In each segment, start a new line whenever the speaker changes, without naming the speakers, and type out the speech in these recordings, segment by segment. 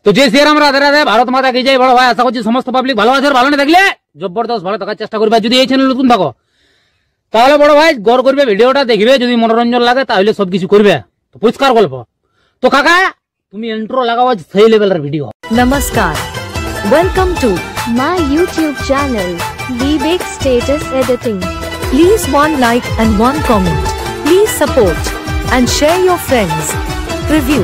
তো যে শ্রীরাম রাধে রাধে, ভারত মাতা কি জয়। বড় ভাই আশা করছি সমস্ত পাবলিক ভালো আছে, ভালো না থাকলে জবরদস্ত ভালো থাকার চেষ্টা করবে। যদি এই চ্যানেল নতুন থাকো তাহলে বড় ভাই গড় করবে, ভিডিওটা দেখবে, যদি মনোরঞ্জন লাগে তাহলে সবকিছু করবে। তো পরিষ্কার গল্প। তো কাকা তুমি ইন্ট্রো লাগাও, সেই লেভেলের video.
Namaskar. Welcome to
my YouTube channel, Vivek Status Editing.
please one like and one comment. Please support and share your friends. Review.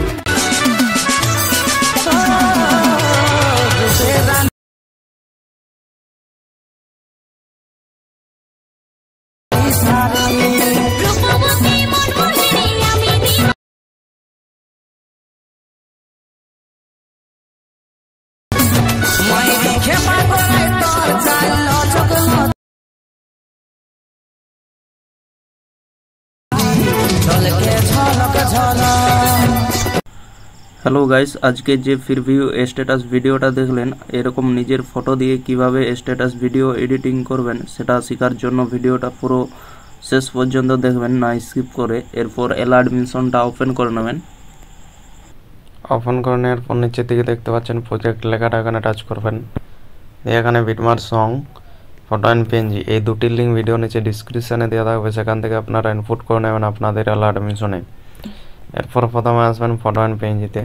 Hello guys, আজকে যে প্রিভিউ স্ট্যাটাস ভিডিওটা দেখলেন, এরকম নিজের ফটো দিয়ে কিভাবে স্ট্যাটাস ভিডিও এডিটিং করবেন সেটা শেখার জন্য ভিডিওটা পুরো শেষ পর্যন্ত দেখবেন, না স্কিপ করে। এরপর অ্যালার্ট মিশনটা ওপেন করে নেবেন। ওপেন করে নেওয়ার পর নিচের দিকে দেখতে পাচ্ছেন প্রজেক্ট লেখাটা, এখানে টাচ করবেন। এখানে বিটমার্ক সং, ফটো অ্যান্ড পিএনজি এই দুটির লিঙ্ক ভিডিও নিচে ডিসক্রিপশানে দেওয়া থাকবে, সেখান থেকে আপনারা ইনপুট করে নেবেন আপনাদের অ্যালার্ট মিশনে। এরপর প্রথমে আসবেন ফটো অ্যান্ড পিএনজিতে।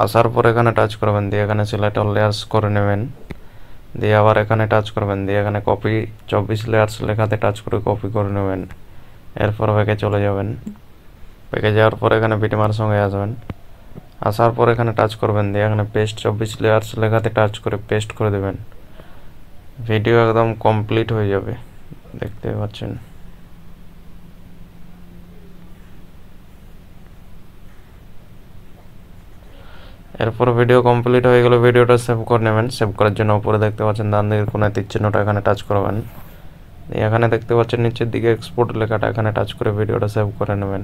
আসার পর এখানে টাচ করবেন, দিয়ে এখানে সিলেক্ট অল লেয়ার্স করে নেবেন, দিয়ে আবার এখানে টাচ করবেন, দিয়ে এখানে কপি 24 লেয়ার্স লেখাতে টাচ করে কপি করে নেবেন। এরপর ব্যাকে চলে যাবেন। ব্যাকে যাওয়ার পর এখানে বিটমার্ক সঙ্গে আসবেন। আসার পর এখানে টাচ করবেন, দিয়ে এখানে পেস্ট 24 লেয়ার্স লেখাতে টাচ করে পেস্ট করে দেবেন। ভিডিও একদম কমপ্লিট হয়ে যাবে, দেখতে পাচ্ছেন। এরপর ভিডিও কমপ্লিট হয়ে গেলে ভিডিওটা সেভ করে নেবেন। সেভ করার জন্য উপরে দেখতে পাচ্ছেন ডান দিকের কোণায় তীর চিহ্নটা, এখানে টাচ করবেন। এখানে দেখতে পাচ্ছেন নিচের দিকে এক্সপোর্ট লেখাটা, এখানে টাচ করে ভিডিওটা সেভ করে নেবেন।